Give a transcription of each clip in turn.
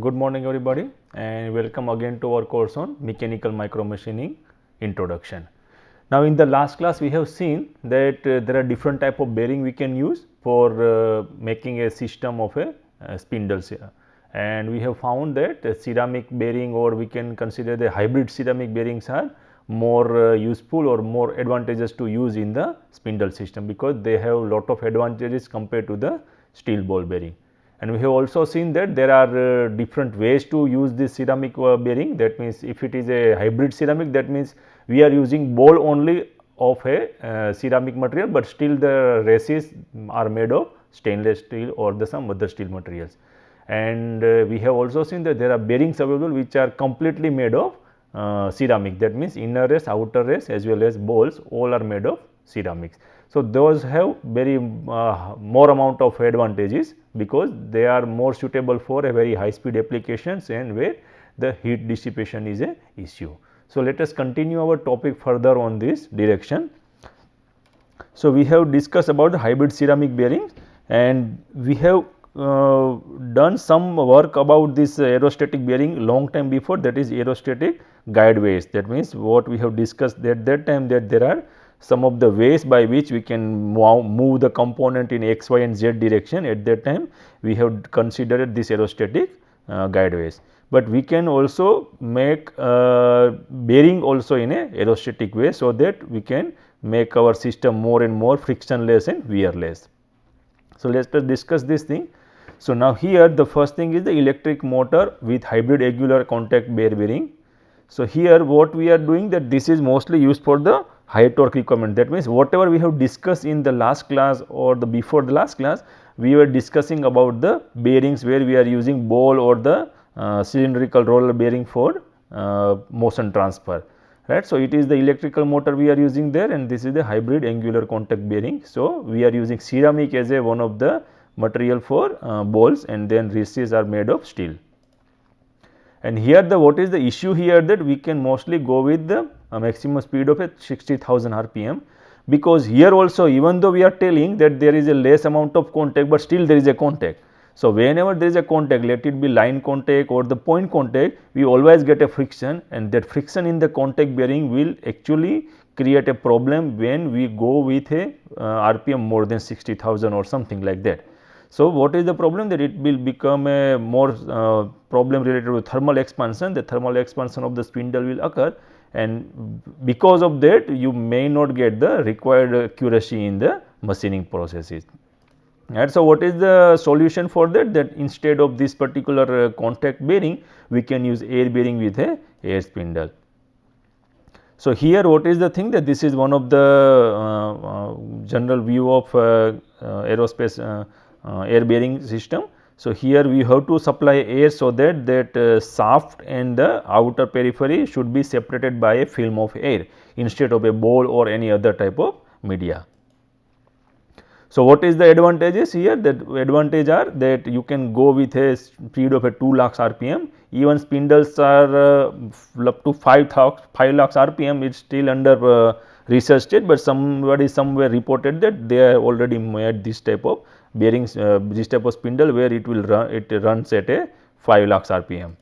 Good morning everybody and welcome again to our course on mechanical micromachining introduction. Now in the last class we have seen that there are different type of bearing we can use for making a system of a spindles, and we have found that ceramic bearing, or we can consider the hybrid ceramic bearings, are more useful or more advantageous to use in the spindle system because they have lot of advantages compared to the steel ball bearing. And we have also seen that there are different ways to use this ceramic bearing. That means, if it is a hybrid ceramic, that means we are using ball only of a ceramic material, but still the races are made of stainless steel or some other steel materials. And we have also seen that there are bearings available which are completely made of ceramic. That means inner race, outer race, as well as balls, all are made of ceramics. So those have very more amount of advantages because they are more suitable for a very high speed applications and where the heat dissipation is a issue. So let us continue our topic further on this direction. So we have discussed about the hybrid ceramic bearings, and we have done some work about this aerostatic bearing long time before, that is aerostatic guide ways. That means, what we have discussed at that time, that there are some of the ways by which we can move the component in x, y and z direction. At that time we have considered this aerostatic guide ways, but we can also make bearing also in a aerostatic way, so that we can make our system more and more frictionless and wearless. So let us discuss this thing. So now here the first thing is the electric motor with hybrid angular contact bearing. So here what we are doing, that this is mostly used for the high torque requirement. That means, whatever we have discussed in the last class or the before the last class, we were discussing about the bearings where we are using ball or the cylindrical roller bearing for motion transfer, right. So it is the electrical motor we are using there, and this is the hybrid angular contact bearing. So we are using ceramic as a one of the material for balls, and then races are made of steel. And here the what is the issue here, that we can mostly go with the maximum speed of a 60,000 rpm, because here also, even though we are telling that there is a less amount of contact, but still there is a contact. So whenever there is a contact, let it be line contact or the point contact, we always get a friction, and that friction in the contact bearing will actually create a problem when we go with a rpm more than 60,000 or something like that. So what is the problem, that it will become a more problem related to thermal expansion. The thermal expansion of the spindle will occur, and because of that you may not get the required accuracy in the machining processes. And so what is the solution for that, that instead of this particular contact bearing, we can use air bearing with a air spindle. So here what is the thing, that this is one of the general view of aerospace air bearing system. So here we have to supply air, so that shaft and the outer periphery should be separated by a film of air instead of a ball or any other type of media. So what is the advantages here? That advantage are that you can go with a speed of a 2 lakhs rpm. Even spindles are up to 5 lakhs rpm. It's still under research state, but somebody somewhere reported that they have already made this type of bearings, this type of spindle where it will run, it runs at a 5 lakhs rpm.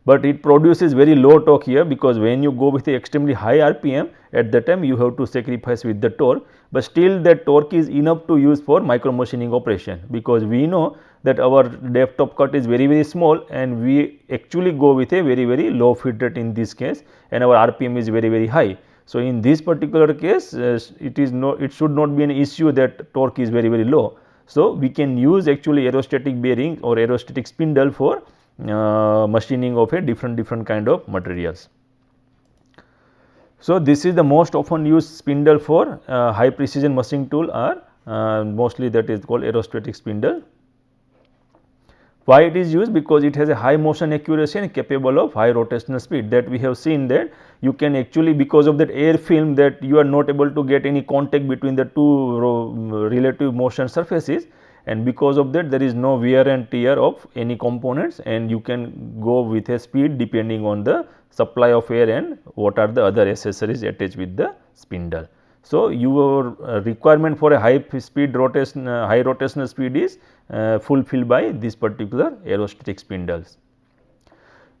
But it produces very low torque here, because when you go with a extremely high rpm, at that time you have to sacrifice with the torque, but still that torque is enough to use for micro machining operation, because we know that our depth of cut is very small, and we actually go with a very low feed rate in this case, and our rpm is very high. So in this particular case, it should not be an issue that torque is very low. So we can use actually aerostatic bearing or aerostatic spindle for machining of a different kind of materials. So this is the most often used spindle for high precision machining tool, are mostly that is called aerostatic spindle. Why it is used? Because it has a high motion accuracy and capable of high rotational speed. That we have seen that you can actually, because of that air film, that you are not able to get any contact between the two relative motion surfaces, and because of that there is no wear and tear of any components, and you can go with a speed depending on the supply of air and what are the other accessories attached with the spindle. So, your requirement for a high speed rotation, high rotational speed is fulfilled by this particular aerostatic spindles.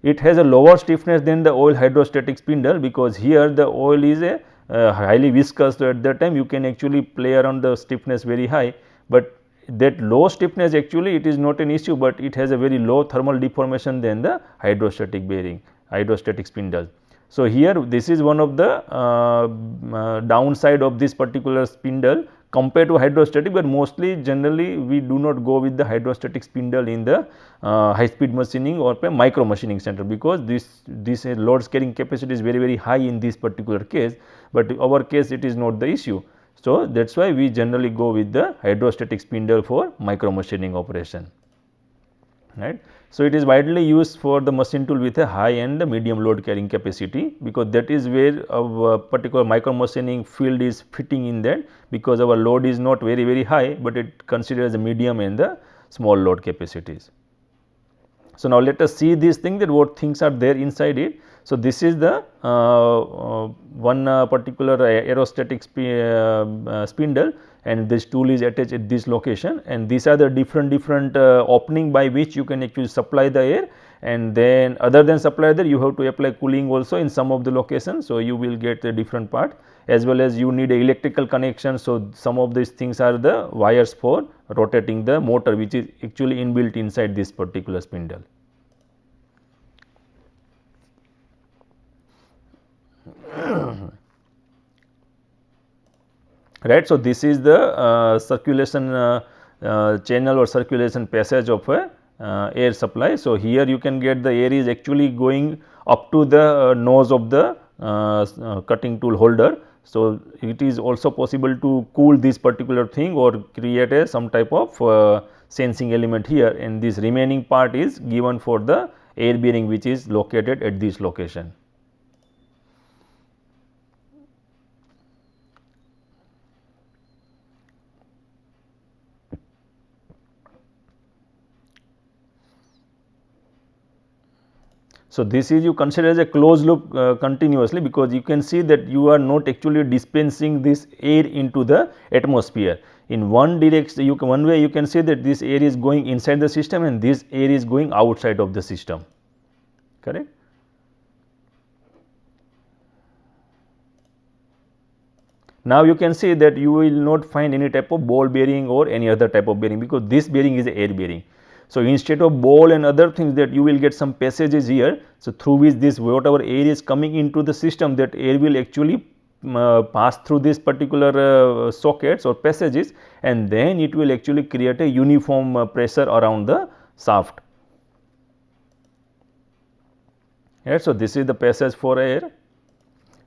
It has a lower stiffness than the oil hydrostatic spindle, because here the oil is a highly viscous. So, at that time you can actually play around the stiffness very high, but that low stiffness actually it is not an issue, but it has a very low thermal deformation than the hydrostatic bearing, hydrostatic spindle. So, here this is one of the downside of this particular spindle compared to hydrostatic, but mostly generally we do not go with the hydrostatic spindle in the high speed machining or micro machining center, because this load carrying capacity is very high in this particular case, but our case it is not the issue. So, that is why we generally go with the hydrostatic spindle for micro machining operation, right. So, it is widely used for the machine tool with a high and medium load carrying capacity, because that is where our particular micro machining field is fitting in that, because our load is not very high, but it considers the medium and the small load capacities. So, now let us see these things, that what things are there inside it. So, this is the one particular aerostatic spindle, and this tool is attached at this location, and these are the different opening by which you can actually supply the air, and then other than supply there you have to apply cooling also in some of the locations. So, you will get a different part, as well as you need a electrical connection. So, some of these things are the wires for rotating the motor, which is actually inbuilt inside this particular spindle. Right. So, this is the circulation channel or circulation passage of a air supply. So, here you can get the air is actually going up to the nose of the cutting tool holder. So, it is also possible to cool this particular thing or create a some type of sensing element here, and this remaining part is given for the air bearing, which is located at this location. So, this is you consider as a closed loop continuously, because you can see that you are not actually dispensing this air into the atmosphere. In one direction, one way you can say that this air is going inside the system and this air is going outside of the system, correct. Now, you can see that you will not find any type of ball bearing or any other type of bearing, because this bearing is a air bearing. So, instead of ball and other things, that you will get some passages here. So, through which this whatever air is coming into the system, that air will actually pass through this particular sockets or passages, and then it will actually create a uniform pressure around the shaft. Right. So, this is the passage for air.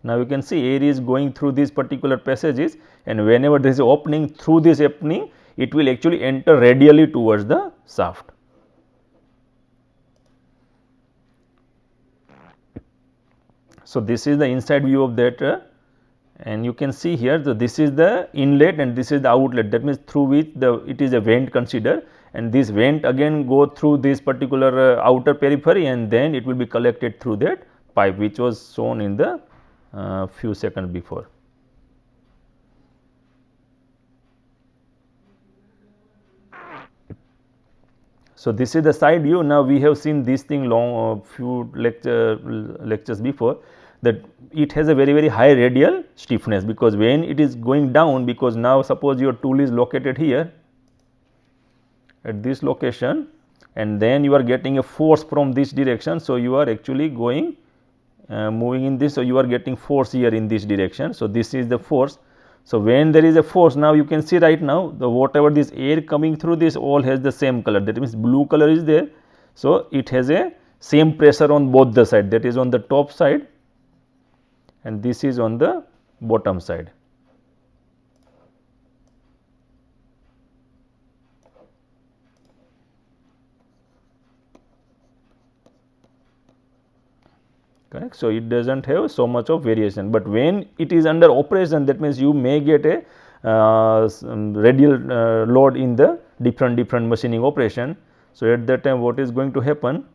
Now, you can see air is going through these particular passages, and whenever there is an opening, through this opening it will actually enter radially towards the shaft. So, this is the inside view of that and you can see here that this is the inlet and this is the outlet, that means through which it is a vent consider, and this vent again go through this particular outer periphery, and then it will be collected through that pipe, which was shown in the few seconds before. So, this is the side view. Now, we have seen this thing long few lectures before, that it has a very high radial stiffness, because when it is going down, because now suppose your tool is located here at this location, and then you are getting a force from this direction. So, you are actually going moving in this. So, you are getting force here in this direction. So, this is the force. So, when there is a force, now you can see right now the whatever this air coming through this all has the same color, that means blue color is there. So, it has a same pressure on both the side, that is on the top side and this is on the bottom side. Correct. So, it does not have so much of variation, but when it is under operation, that means you may get a radial load in the different machining operation. So, at that time what is going to happen?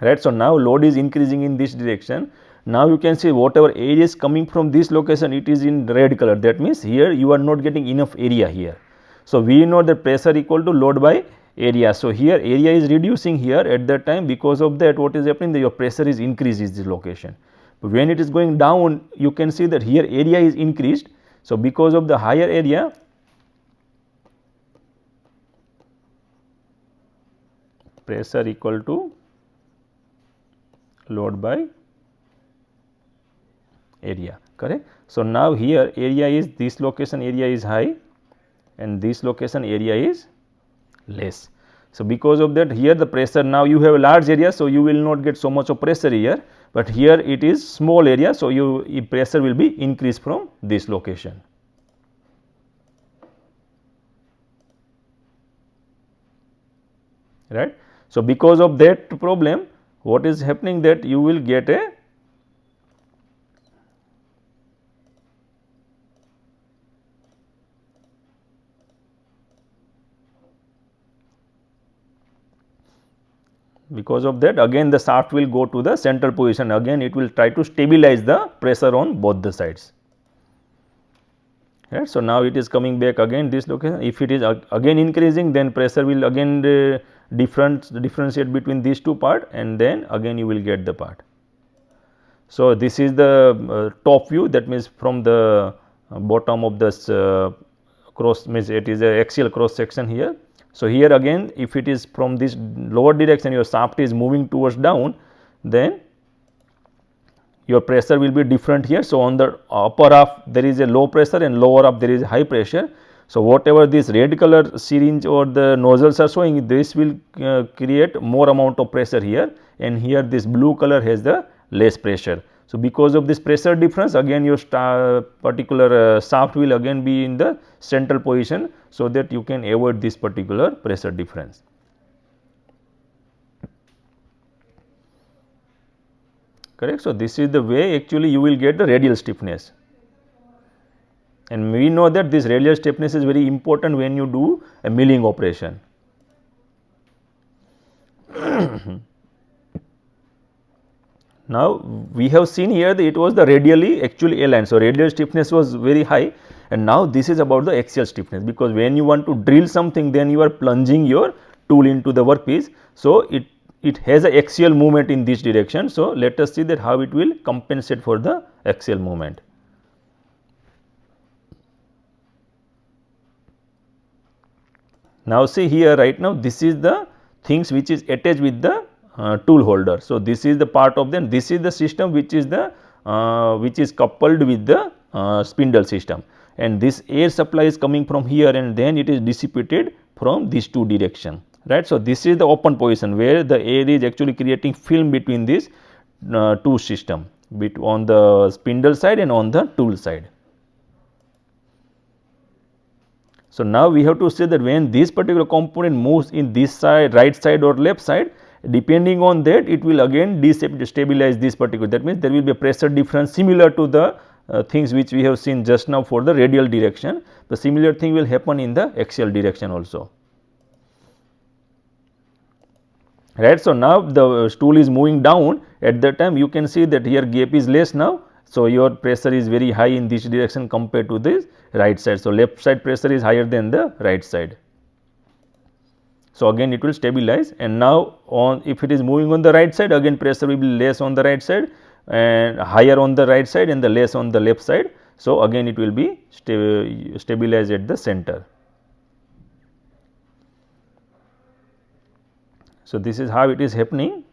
right. So, now load is increasing in this direction. Now, you can see whatever area is coming from this location, it is in red color, that means here you are not getting enough area here. So, we know that pressure equal to load by area. So, here area is reducing here at that time, because of that what is happening, that your pressure is increased in this location. When it is going down, you can see that here area is increased. So, because of the higher area, pressure equal to load by area, correct. So, now here area is, this location area is high and this location area is less. So, because of that here the pressure, now you have a large area. So, you will not get so much of pressure here, but here it is small area. So, pressure will be increased from this location. Right. So, because of that problem, what is happening, that you will get a because of that again the shaft will go to the central position, again it will try to stabilize the pressure on both the sides. Right. So, now it is coming back again this location, if it is again increasing, then pressure will again differentiate between these two part, and then again you will get the part. So, this is the top view, that means from the bottom of this cross, means it is a axial cross section here. So, here again if it is from this lower direction, your shaft is moving towards down, then your pressure will be different here. So, on the upper half there is a low pressure and lower half there is high pressure. So, whatever this red color syringe or the nozzles are showing, this will create more amount of pressure here, and here this blue color has the less pressure. So, because of this pressure difference, again your particular shaft will again be in the central position, so that you can avoid this particular pressure difference. Correct. So, this is the way actually you will get the radial stiffness, and we know that this radial stiffness is very important when you do a milling operation. Now, we have seen here that it was the radially actually aligned. So, radial stiffness was very high, and now this is about the axial stiffness, because when you want to drill something, then you are plunging your tool into the workpiece. So, it has a axial movement in this direction. So, let us see that how it will compensate for the axial movement. Now, see here right now, this is the things which is attached with the tool holder. So, this is the part of them, this is the system which is the which is coupled with the spindle system, and this air supply is coming from here, and then it is dissipated from these two direction, right. So, this is the open position where the air is actually creating film between these two system, on the spindle side and on the tool side. So, now we have to say that when this particular component moves in this side, right side or left side, depending on that it will again destabilize this particular, that means there will be a pressure difference similar to the things which we have seen just now for the radial direction. The similar thing will happen in the axial direction also, right. So, now the stool is moving down, at that time you can see that here gap is less now. So, your pressure is very high in this direction compared to this right side. So, left side pressure is higher than the right side. So, again it will stabilize, and now on, if it is moving on the right side, again pressure will be less on the right side and higher on the right side and the less on the left side. So, again it will be stabilized at the center. So, this is how it is happening.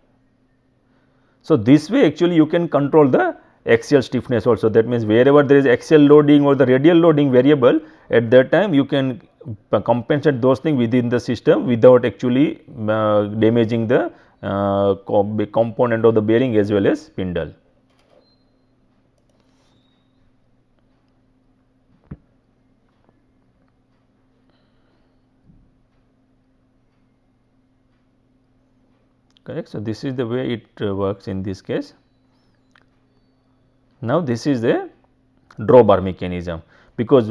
So, this way actually you can control the axial stiffness also, that means wherever there is axial loading or the radial loading variable, at that time you can compensate those things within the system without actually damaging the component of the bearing as well as spindle. Correct. So, this is the way it works in this case. Now, this is the drawbar mechanism, because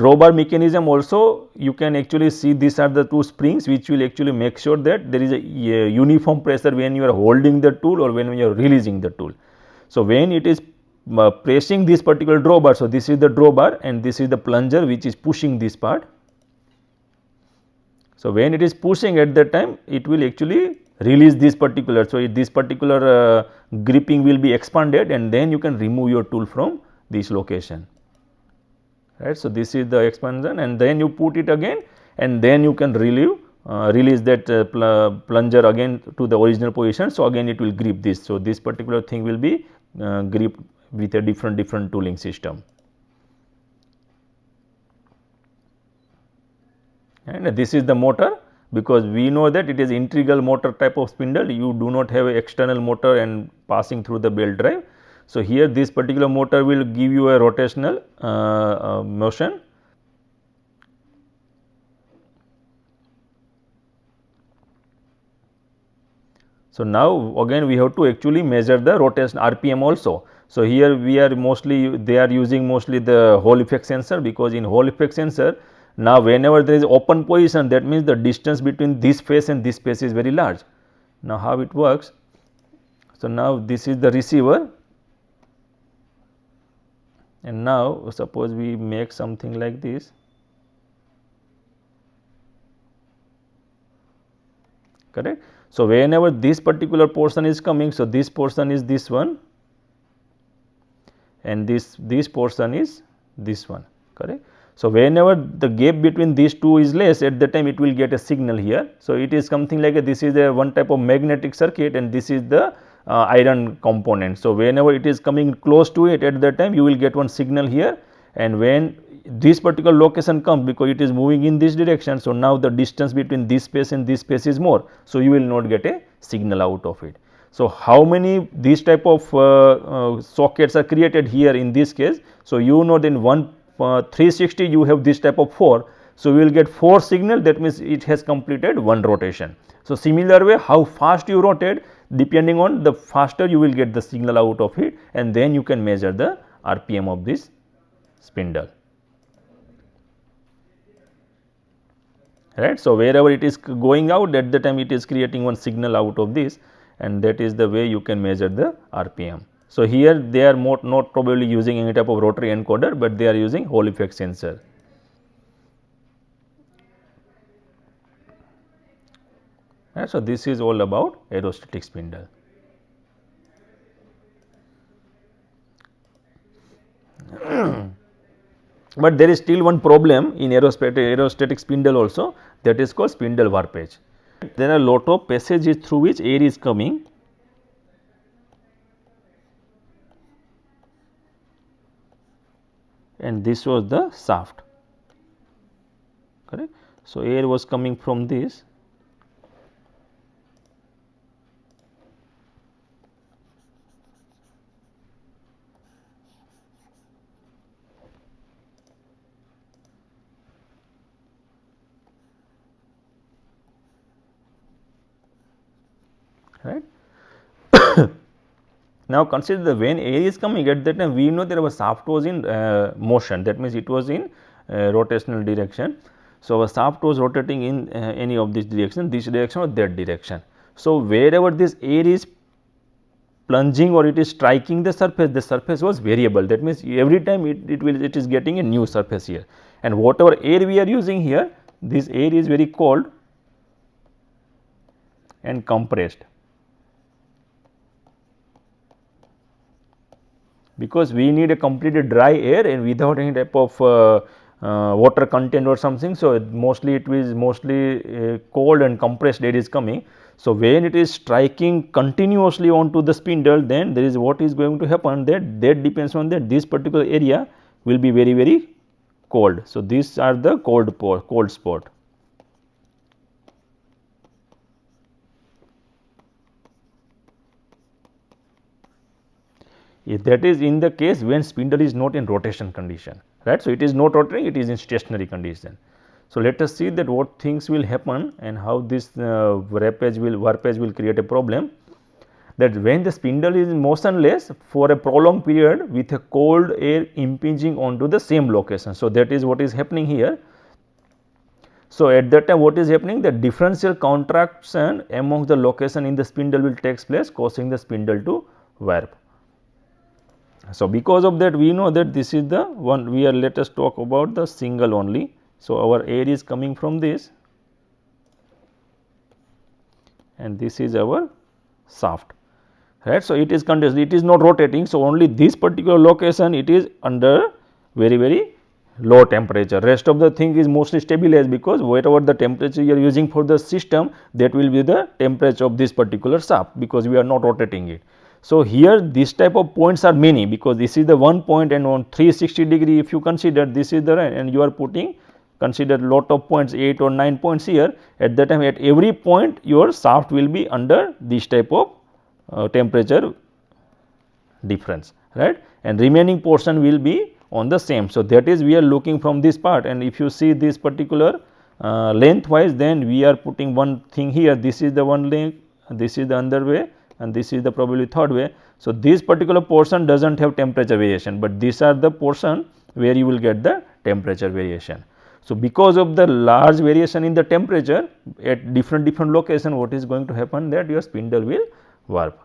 drawbar mechanism also you can actually see these are the two springs which will actually make sure that there is a uniform pressure when you are holding the tool or when you are releasing the tool. So, when it is pressing this particular drawbar, so this is the drawbar and this is the plunger which is pushing this part. So, when it is pushing at that time it will actually release this particular. So, this particular gripping will be expanded and then you can remove your tool from this location, right. So, this is the expansion and then you put it again and then you can release that plunger again to the original position. So, again it will grip this. So, this particular thing will be gripped with a different tooling system. And this is the motor, because we know that it is integral motor type of spindle, you do not have a external motor and passing through the belt drive. So, here this particular motor will give you a rotational motion. So, now again we have to actually measure the rotation RPM also. So, here we are they are using mostly the Hall effect sensor, because in Hall effect sensor now whenever there is open position, that means the distance between this face and this face is very large. Now, how it works? So, now this is the receiver and now suppose we make something like this, correct. So, whenever this particular portion is coming, so this portion is this one and this portion is this one, correct. So, whenever the gap between these two is less, at that time it will get a signal here. So, it is something like this is a one type of magnetic circuit and this is the iron component. So, whenever it is coming close to it, at that time you will get one signal here, and when this particular location comes, because it is moving in this direction. So, now the distance between this space and this space is more. So, you will not get a signal out of it. So, how many these type of sockets are created here in this case? So, you know then 360 you have this type of 4. So, we will get 4 signal, that means it has completed one rotation. So, similar way how fast you rotate, depending on the faster you will get the signal out of it, and then you can measure the RPM of this spindle, right. So, wherever it is going out, at the time it is creating one signal out of this, and that is the way you can measure the RPM. So, here they are not probably using any type of rotary encoder, but they are using Hall effect sensor. Right. So, this is all about aerostatic spindle. But there is still one problem in aerostatic spindle also, that is called spindle warpage. There are a lot of passages through which air is coming, and this was the shaft, correct. So, air was coming from this, right. Now, consider the when air is coming, at that time we know there was shaft was in motion, that means it was in rotational direction. So, a shaft was rotating in any of this direction or that direction. So, wherever this air is plunging or it is striking the surface was variable, that means every time it is getting a new surface here, and whatever air we are using here, this air is very cold and compressed, because we need a completely dry air and without any type of water content or something. So, mostly it is cold and compressed air is coming. So, when it is striking continuously onto the spindle, then there is what is going to happen, that depends on that this particular area will be very cold. So, these are the cold spot. If that is in the case when spindle is not in rotation condition, right. So, it is not rotating, it is in stationary condition. So, let us see that what things will happen and how this warpage will create a problem. that when the spindle is motionless for a prolonged period with a cold air impinging onto the same location. So, that is what is happening here. So, at that time what is happening, the differential contraction among the location in the spindle will takes place, causing the spindle to warp. So, because of that we know that this is the one we are, let us talk about the single only. So, our air is coming from this and this is our shaft, right. So, it is continuous, it is not rotating. So, only this particular location it is under very low temperature, rest of the thing is mostly stabilized, because whatever the temperature you are using for the system, that will be the temperature of this particular shaft, because we are not rotating it. So, here this type of points are many, because this is the one point and on 360 degree if you consider this is the, and you are putting consider lot of points 8 or 9 points here, at that time at every point your shaft will be under this type of temperature difference, right, and remaining portion will be on the same. So, that is we are looking from this part, and if you see this particular lengthwise, then we are putting one thing here, this is the one length, this is the other way and this is the probably third way. So, this particular portion does not have temperature variation, but these are the portion where you will get the temperature variation. So, because of the large variation in the temperature at different location, what is going to happen, that your spindle will warp.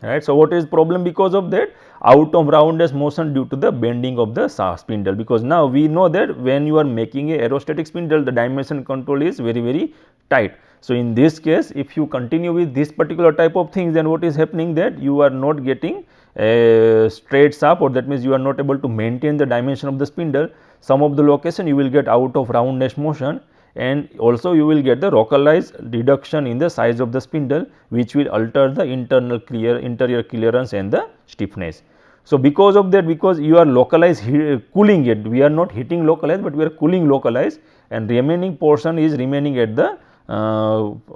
Right. So, what is problem because of that? Out of roundness motion due to the bending of the spindle, because now we know that when you are making a aerostatic spindle, the dimension control is very tight. So, in this case if you continue with this particular type of things, then what is happening, that you are not getting a straight shaft, or that means you are not able to maintain the dimension of the spindle. Some of the location you will get out of roundness motion, and also you will get the localized reduction in the size of the spindle, which will alter the interior clearance and the stiffness. So, because of that, because you are localized cooling it, we are not heating localized, but we are cooling localized, and remaining portion is remaining at the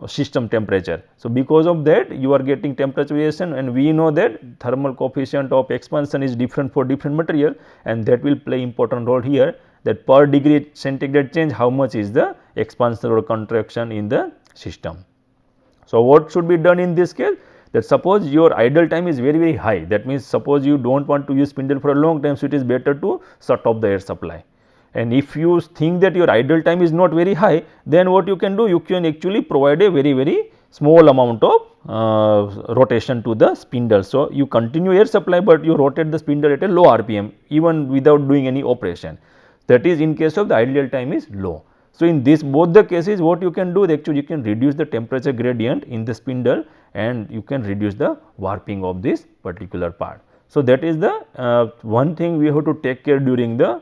system temperature. So, because of that you are getting temperature variation, and we know that thermal coefficient of expansion is different for different material, and that will play important role here, that per degree centigrade change how much is the expansion or contraction in the system. So, what should be done in this case, that suppose your idle time is very high, that means suppose you do not want to use spindle for a long time, so it is better to shut off the air supply. And if you think that your idle time is not very high, then what you can do, you can actually provide a very small amount of rotation to the spindle. So, you continue air supply, but you rotate the spindle at a low RPM even without doing any operation, that is in case of the idle time is low. So, in this both the cases what you can do, actually you can reduce the temperature gradient in the spindle, and you can reduce the warping of this particular part. So, that is the one thing we have to take care during the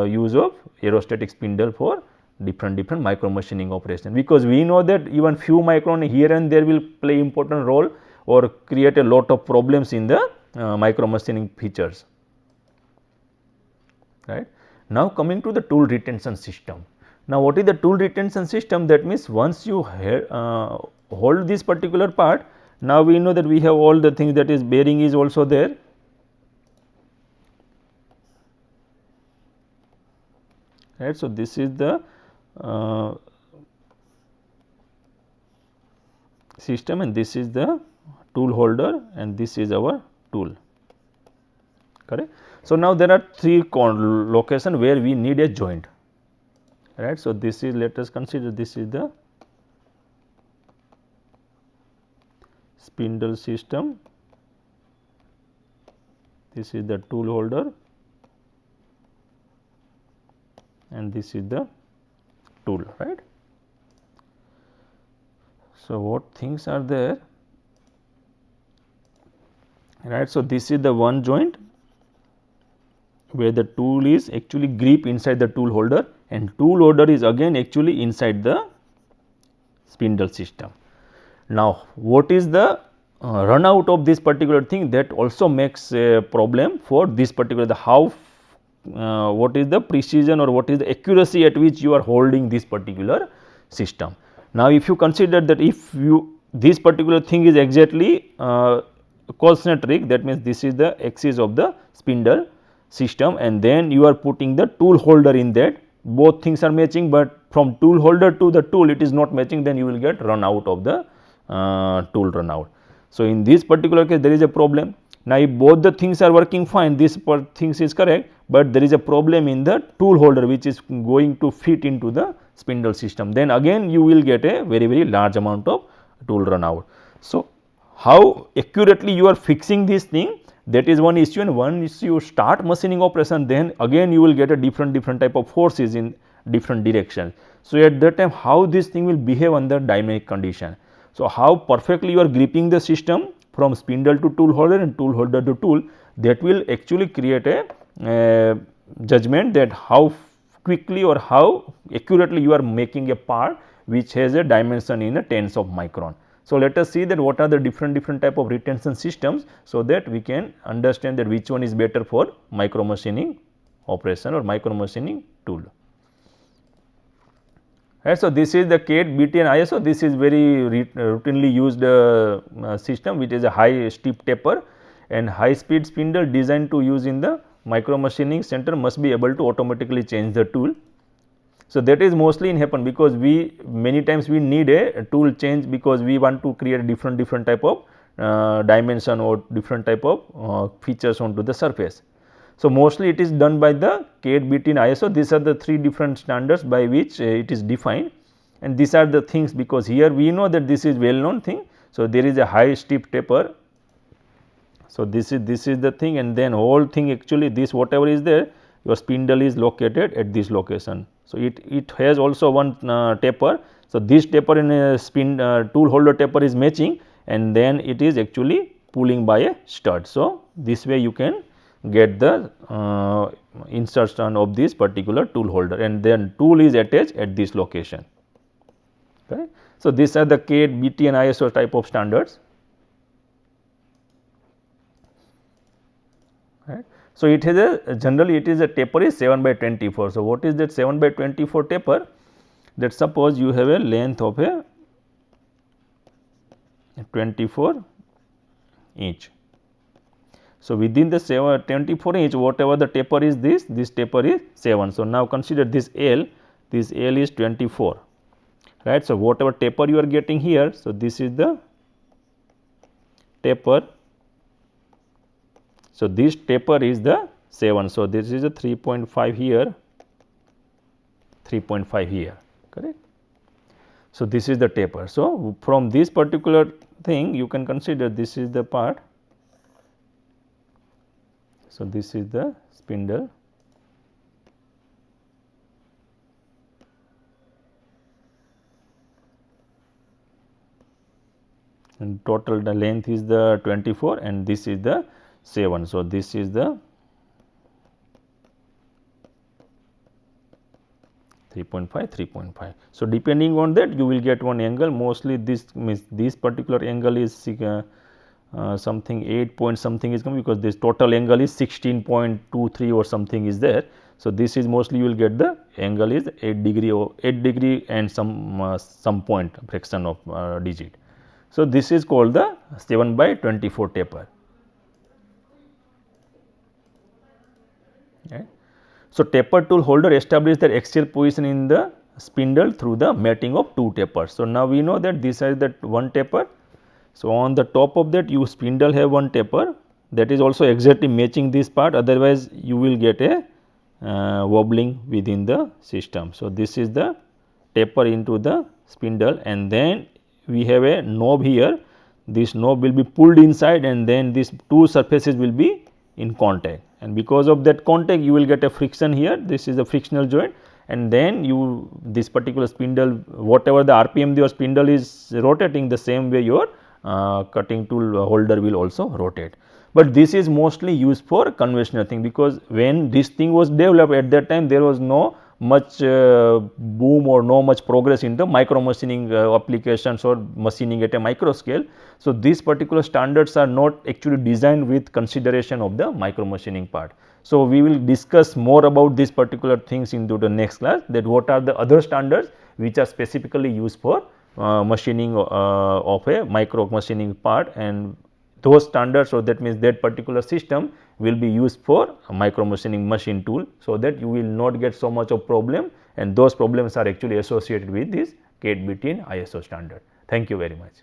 use of aerostatic spindle for different micro machining operation, because we know that even few micron here and there will play important role or create a lot of problems in the micro machining features, right. Now, coming to the tool retention system. Now, what is the tool retention system? That means once you hold this particular part, now we know that we have all the things, that is bearing is also there, right. So, this is the system, and this is the tool holder, and this is our tool, correct. So, now there are three locations where we need a joint, right. So, this is, let us consider this is the spindle system, this is the tool holder, and this is the tool, right. So, what things are there, right. So, this is the one joint where the tool is actually grip inside the tool holder, and tool holder is again actually inside the spindle system. Now, what is the run out of this particular thing, that also makes a problem for this particular, the how what is the precision or what is the accuracy at which you are holding this particular system. Now, if you consider that if you this particular thing is exactly concentric, that means this is the axis of the spindle system, and then you are putting the tool holder in that both things are matching, but from tool holder to the tool it is not matching, then you will get run out of the tool run out. So, in this particular case there is a problem. Now, if both the things are working fine, this things is correct, but there is a problem in the tool holder which is going to fit into the spindle system, then again you will get a very large amount of tool run out. So, how accurately you are fixing this thing, that is one issue, and once you start machining operation, then again you will get a different type of forces in different directions. So, at that time how this thing will behave under dynamic condition. So, how perfectly you are gripping the system from spindle to tool holder and tool holder to tool, that will actually create a judgment that how quickly or how accurately you are making a part which has a dimension in a tens of micron. So, let us see that what are the different type of retention systems, so that we can understand that which one is better for micro machining operation or micro machining tool. Right. So, this is the CAD, BT and ISO. This is very routinely used system, which is a high steep taper and high speed spindle designed to use in the micro machining center must be able to automatically change the tool. So, that is mostly in happen because we many times we need a tool change because we want to create different type of dimension or different type of features onto the surface. So, mostly it is done by the CAD, BT and ISO. These are the three different standards by which it is defined, and these are the things because here we know that this is well known thing. So, there is a high steep taper. So, this is the thing, and then whole thing actually this whatever is there, your spindle is located at this location. So, it has also one taper. So, this taper in a tool holder taper is matching, and then it is actually pulling by a stud. So, this way you can get the insertion of this particular tool holder, and then tool is attached at this location. Okay. So, these are the CAD, BT and ISO type of standards. Right. So, it has a generally it is a taper is 7 by 24. So, what is that 7 by 24 taper? That suppose you have a length of a 24 inch. So, within the 24 inch whatever the taper is this taper is 7. So, now consider this L is 24, right. So, whatever taper you are getting here, so this is the taper. So, this taper is the 7. So, this is a 3.5 here, 3.5 here, correct. So, this is the taper. So, from this particular thing you can consider this is the part. So, this is the spindle, and total the length is the 24 and this is the 7. So, this is the 3.5, 3.5. So, depending on that you will get one angle, mostly this means this particular angle is something 8 point something is coming because this total angle is 16.23 or something is there. So, this is mostly you will get the angle is 8 degree or 8 degree and some point fraction of digit. So, this is called the 7 by 24 taper. Okay. So, taper tool holder establish their axial position in the spindle through the mating of two tapers. So, now we know that this is that one taper. So, on the top of that you spindle have one taper that is also exactly matching this part, otherwise you will get a wobbling within the system. So, this is the taper into the spindle, and then we have a knob here. This knob will be pulled inside and then these two surfaces will be in contact, and because of that contact you will get a friction here. This is a frictional joint, and then you this particular spindle whatever the RPM your spindle is rotating, the same way your cutting tool holder will also rotate. But this is mostly used for conventional thing, because when this thing was developed at that time there was no much boom or no much progress in the micro machining applications or machining at a micro scale. So, these particular standards are not actually designed with consideration of the micro machining part. So, we will discuss more about these particular things into the next class, that what are the other standards which are specifically used for machining of a micro machining part, and those standards, so that means that particular system will be used for a micro machining machine tool. So, that you will not get so much of problem, and those problems are actually associated with this CAD-BT ISO standard. Thank you very much.